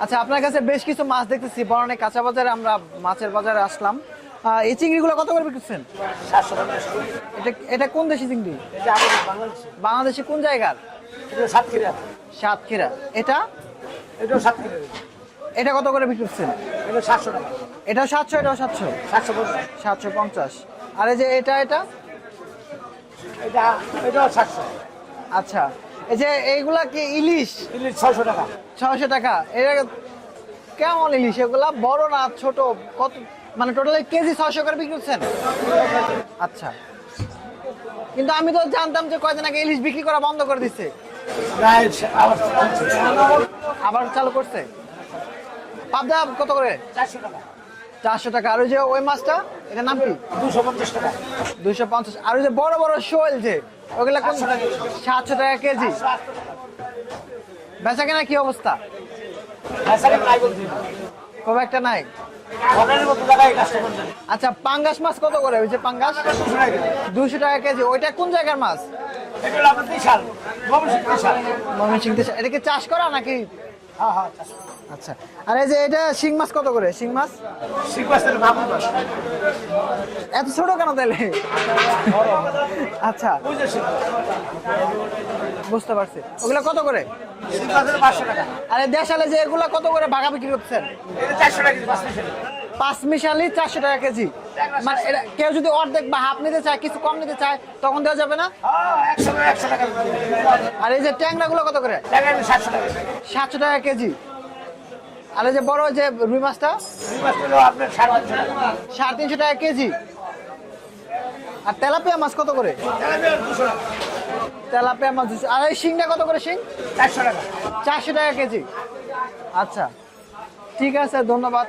আচ্ছা, আপনার কাছে বেশ কিছু মাছ দেখতেছি। বরণে কাঁচা বাজারে আমরা মাছের বাজারে আসলাম। এই চিংড়িগুলো কত করে বিক্রি? 750 টাকা। এটা এটা কোন দেশি চিংড়ি? এটা আমাদের বাংলাদেশে। বাংলাদেশে কোন জায়গার? এটা সাতক্ষীরা। সাতক্ষীরা। এটা এটাও সাতক্ষীরা। এটা কত করে বিক্রি করছেন? এটা 700 টাকা। এটাও 700, এটাও 700। 750। 750। আর এই যে এটা এটা এটাও 700। আচ্ছা, এই যে এইগুলা কি ইলিশ? ইলিশ 600 টাকা। 600 টাকা। এটা কেমন ইলিশ? এগুলা বড় না ছোট? কত মানে টোটালি কেজি 600 করে বিক্রি করছেন? আচ্ছা, কিন্তু আমি তো জানতাম যে কয়দিন আগে ইলিশ বিক্রি করা বন্ধ করে দিচ্ছে। রাইট আবার আবার চালু করছে। পাবদা কত করে? 400 টাকা। 400 টাকা। আর ওই যে ওই মাছটা, এটার নাম কি? 250 টাকা। 250। আর ওই যে বড় বড় শোল যে ওগুলা কোন? 700 টাকা কেজি। বেচা কেনা কি অবস্থা? আসারে নাই বলছি। খুব একটা নাই। অর্ডারের মতো জায়গায় কাস্টমার নেই। আচ্ছা, পাঙ্গাস মাছ কত করে? ওই যে পাঙ্গাস 200 টাকা কেজি। ওইটা কোন জায়গার মাছ? এগুলো আপনার বিশাল ময়মনসিংহ বিশাল। ময়মনসিংহ। এটা কি চাষ করা নাকি? হ্যাঁ হ্যাঁ চাষ। আচ্ছা, আর এই যে এটা শিং মাছ কত করে? শিং মাছ শিং মাছের মাগুর মাছ। এত ছোট কেন তাহলে? আচ্ছা, বুঝে শিং। বুঝতে পারছি। ওগুলা কত করে? শিং মাছের 500 টাকা। আরে দেশালে যে এগুলা কত করে ভাগা বিক্রি করছেন? এটা 400 টাকা কেজি মাছ নিছেন। 5 মিশালি 400 টাকা কেজি। মানে এটা কেউ যদি অর্ধেক বা হাফ নিতে চায়, কিছু কম নিতে চায়, তখন দেওয়া যাবে না? হ্যাঁ 100 টাকা। আর এই যে ট্যাংরা গুলো কত করে? টাকা 700 টাকা। 700 টাকা কেজি। আর এই যে বড় যে রুই মাছটা? রুই মাছ হলো আপনার 350 টাকা। 350 টাকা কেজি। আর তেলাপিয়া মাছ কত করে? তেলাপিয়া 200 টাকা। তেলাপিয়া মাছ 200। আর এই শিংটা কত করে? শিং 400 টাকা। 400 টাকা কেজি। আচ্ছা, ঠিক আছে, ধন্যবাদ।